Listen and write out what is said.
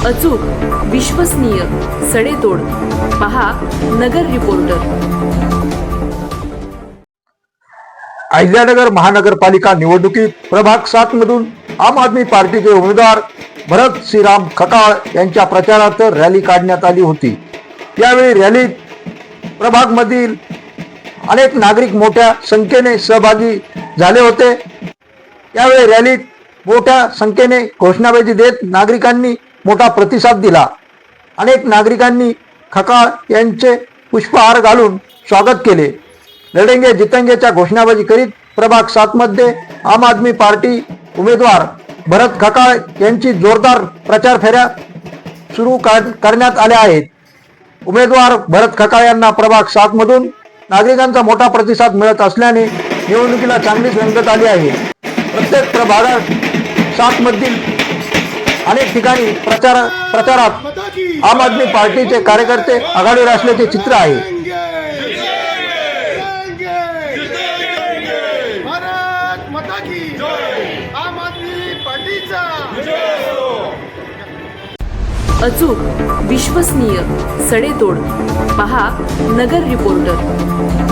अचूक, विश्वसनीय, सडेतोड. पहा नगर रिपोर्टर. अहिल्यानगर महानगरपालिका निवडणुकीत प्रभाग 7 मधून आम आदमी पार्टीचे उमेदवार भरत श्रीराम खकाळ यांच्या प्रचारार्थ रॅली काढण्यात आली होती. यावेळी रॅलीत प्रभाग मधील अनेक नागरिक मोठ्या संख्येने सहभागी झाले होते. यावेळी रॅलीत मोठ्या संख्येने घोषणाबाजी देत नागरिकांनी मोठा प्रतिसाद दिला. अनेक नागरिकांनी खकाळ यांचे पुष्पहार घालून स्वागत केले. लढेंगे जितेंगेच्या घोषणाबाजी करीत प्रभाग 7 मध्ये आम आदमी पार्टी उमेदवार भरत खकाळ यांची जोरदार प्रचार फेऱ्या सुरू करण्यात आल्या आहेत. उमेदवार भरत खकाळ यांना प्रभाग 7 मधून नागरिकांचा मोठा प्रतिसाद मिळत असल्याने निवडणुकीला चांगलीच रंगत आली आहे. प्रत्येक प्रभागात 7 मधील अनेक ठिकाणी प्रचारात आम आदमी पार्टीचे कार्यकर्ते आघाडीवर असल्याचे चित्र आहे. अचूक, विश्वसनीय, सडेतोड. पहा नगर रिपोर्टर.